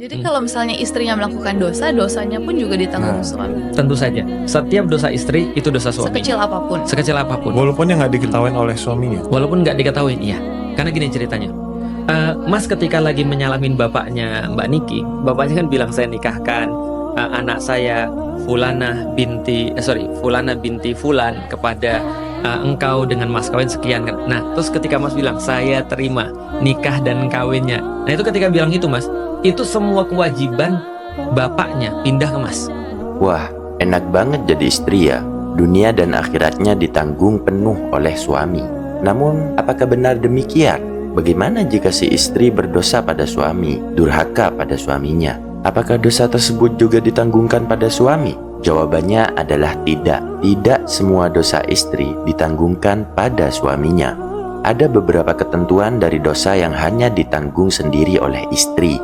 Jadi kalau misalnya istrinya melakukan dosa, dosanya pun juga ditanggung Nah, suami. Tentu saja, setiap dosa istri itu dosa suami. Sekecil apapun. Sekecil apapun. walaupun yang nggak diketahui oleh suaminya. Walaupun nggak diketahui, iya. Karena gini ceritanya. Mas ketika lagi menyalamin bapaknya Mbak Niki, bapaknya kan bilang saya nikahkan anak saya Fulana binti Fulan kepada engkau dengan mas kawin sekian kan. Nah, terus ketika Mas bilang saya terima nikah dan kawinnya. Nah, itu ketika bilang itu Mas, itu semua kewajiban bapaknya pindah ke Mas. Wah, enak banget jadi istri ya. Dunia dan akhiratnya ditanggung penuh oleh suami. Namun, apakah benar demikian? Bagaimana jika si istri berdosa pada suami, durhaka pada suaminya? Apakah dosa tersebut juga ditanggungkan pada suami? Jawabannya adalah tidak. Tidak semua dosa istri ditanggungkan pada suaminya. Ada beberapa ketentuan dari dosa yang hanya ditanggung sendiri oleh istri.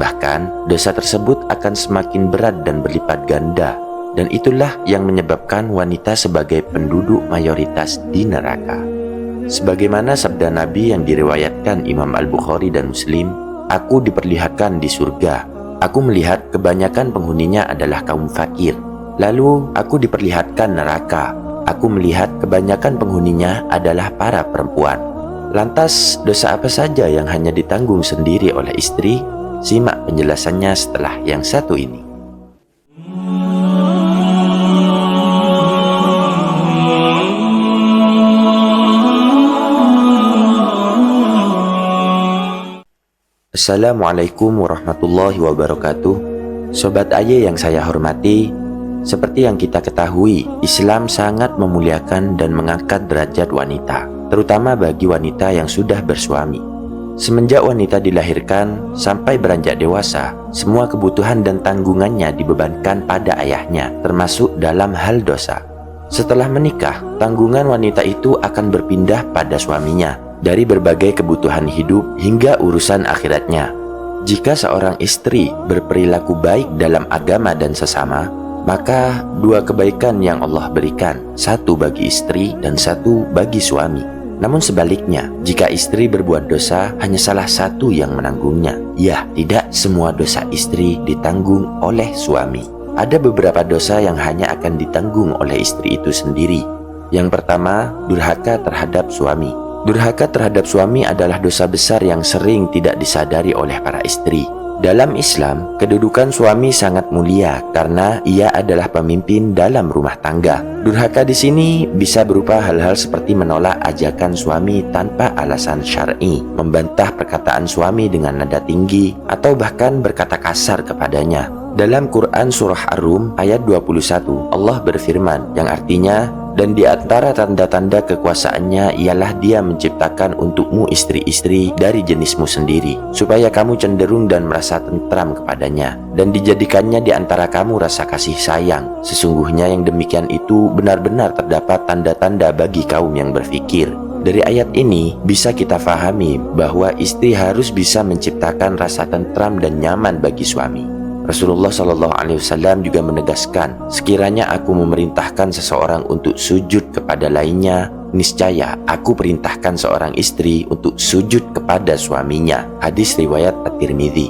Bahkan, dosa tersebut akan semakin berat dan berlipat ganda. Dan itulah yang menyebabkan wanita sebagai penduduk mayoritas di neraka. Sebagaimana sabda Nabi yang diriwayatkan Imam Al-Bukhari dan Muslim, aku diperlihatkan di surga. Aku melihat kebanyakan penghuninya adalah kaum fakir. Lalu aku diperlihatkan neraka. Aku melihat kebanyakan penghuninya adalah para perempuan. Lantas, dosa apa saja yang hanya ditanggung sendiri oleh istri? Simak penjelasannya setelah yang satu ini. Assalamualaikum warahmatullahi wabarakatuh. Sobat Aye yang saya hormati, seperti yang kita ketahui, Islam sangat memuliakan dan mengangkat derajat wanita, terutama bagi wanita yang sudah bersuami. Semenjak wanita dilahirkan sampai beranjak dewasa, semua kebutuhan dan tanggungannya dibebankan pada ayahnya, termasuk dalam hal dosa. Setelah menikah, tanggungan wanita itu akan berpindah pada suaminya, dari berbagai kebutuhan hidup hingga urusan akhiratnya. Jika seorang istri berperilaku baik dalam agama dan sesama, maka dua kebaikan yang Allah berikan, satu bagi istri dan satu bagi suami. Namun sebaliknya, jika istri berbuat dosa, hanya salah satu yang menanggungnya. Ya, tidak semua dosa istri ditanggung oleh suami. Ada beberapa dosa yang hanya akan ditanggung oleh istri itu sendiri. Yang pertama, durhaka terhadap suami. Durhaka terhadap suami adalah dosa besar yang sering tidak disadari oleh para istri. Dalam Islam, kedudukan suami sangat mulia karena ia adalah pemimpin dalam rumah tangga. Durhaka di sini bisa berupa hal-hal seperti menolak ajakan suami tanpa alasan syar'i, membantah perkataan suami dengan nada tinggi, atau bahkan berkata kasar kepadanya. Dalam Quran Surah Ar-Rum ayat 21, Allah berfirman yang artinya, dan di antara tanda-tanda kekuasaannya ialah dia menciptakan untukmu istri-istri dari jenismu sendiri, supaya kamu cenderung dan merasa tentram kepadanya, dan dijadikannya di antara kamu rasa kasih sayang. Sesungguhnya yang demikian itu benar-benar terdapat tanda-tanda bagi kaum yang berfikir. Dari ayat ini bisa kita fahami bahwa istri harus bisa menciptakan rasa tentram dan nyaman bagi suami. Rasulullah SAW juga menegaskan, sekiranya aku memerintahkan seseorang untuk sujud kepada lainnya, niscaya aku perintahkan seorang istri untuk sujud kepada suaminya. Hadis riwayat At-Tirmidzi.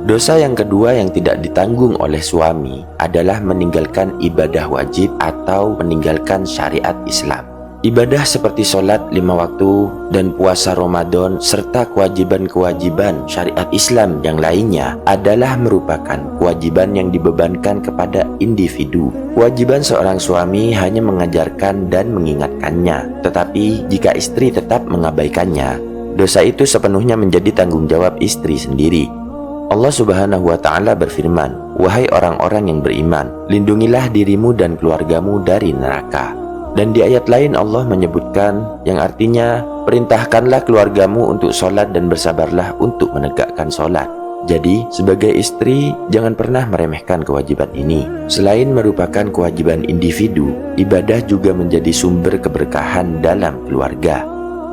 Dosa yang kedua yang tidak ditanggung oleh suami adalah meninggalkan ibadah wajib atau meninggalkan syariat Islam. Ibadah seperti sholat 5 waktu dan puasa Ramadan serta kewajiban-kewajiban syariat Islam yang lainnya adalah merupakan kewajiban yang dibebankan kepada individu. Kewajiban seorang suami hanya mengajarkan dan mengingatkannya, tetapi jika istri tetap mengabaikannya, dosa itu sepenuhnya menjadi tanggung jawab istri sendiri. Allah Subhanahu wa Ta'ala berfirman, "Wahai orang-orang yang beriman, lindungilah dirimu dan keluargamu dari neraka." Dan di ayat lain Allah menyebutkan yang artinya, perintahkanlah keluargamu untuk sholat dan bersabarlah untuk menegakkan sholat. Jadi sebagai istri jangan pernah meremehkan kewajiban ini. Selain merupakan kewajiban individu, ibadah juga menjadi sumber keberkahan dalam keluarga.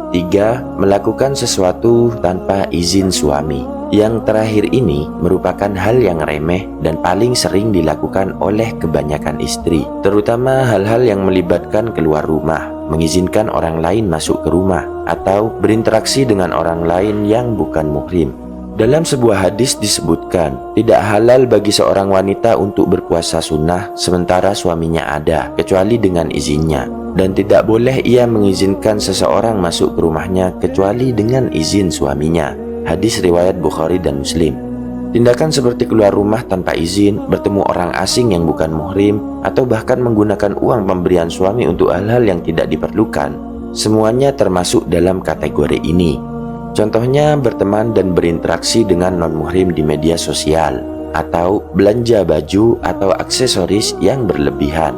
3. Melakukan sesuatu tanpa izin suami. Yang terakhir ini merupakan hal yang remeh dan paling sering dilakukan oleh kebanyakan istri, terutama hal-hal yang melibatkan keluar rumah, mengizinkan orang lain masuk ke rumah, atau berinteraksi dengan orang lain yang bukan muhrim. Dalam sebuah hadis disebutkan, tidak halal bagi seorang wanita untuk berpuasa sunnah sementara suaminya ada, kecuali dengan izinnya. Dan tidak boleh ia mengizinkan seseorang masuk ke rumahnya kecuali dengan izin suaminya. Hadis riwayat Bukhari dan Muslim. Tindakan seperti keluar rumah tanpa izin, bertemu orang asing yang bukan muhrim, atau bahkan menggunakan uang pemberian suami untuk hal-hal yang tidak diperlukan, semuanya termasuk dalam kategori ini. Contohnya berteman dan berinteraksi dengan non-muhrim di media sosial, atau belanja baju atau aksesoris yang berlebihan.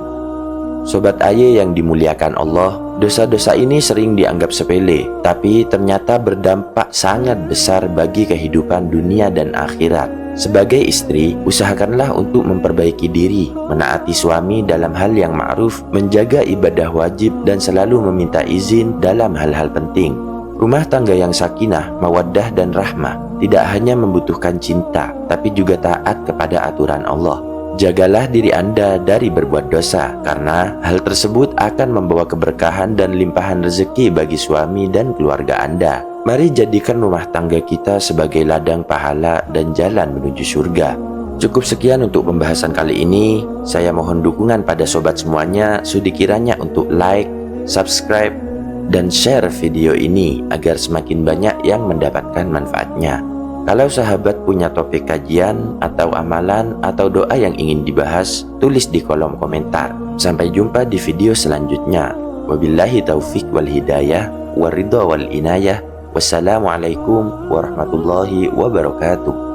Sobat Aye yang dimuliakan Allah, dosa-dosa ini sering dianggap sepele, tapi ternyata berdampak sangat besar bagi kehidupan dunia dan akhirat. Sebagai istri, usahakanlah untuk memperbaiki diri, menaati suami dalam hal yang ma'ruf, menjaga ibadah wajib, dan selalu meminta izin dalam hal-hal penting. Rumah tangga yang sakinah, mawaddah, dan rahmah tidak hanya membutuhkan cinta, tapi juga taat kepada aturan Allah. Jagalah diri Anda dari berbuat dosa, karena hal tersebut akan membawa keberkahan dan limpahan rezeki bagi suami dan keluarga Anda. Mari jadikan rumah tangga kita sebagai ladang pahala dan jalan menuju surga. Cukup sekian untuk pembahasan kali ini. Saya mohon dukungan pada sobat semuanya, sudi kiranya untuk like, subscribe, dan share video ini agar semakin banyak yang mendapatkan manfaatnya. Kalau sahabat punya topik kajian atau amalan atau doa yang ingin dibahas, tulis di kolom komentar. Sampai jumpa di video selanjutnya. Wabillahi taufik wal hidayah, waridha wal inayah. Wassalamualaikum warahmatullahi wabarakatuh.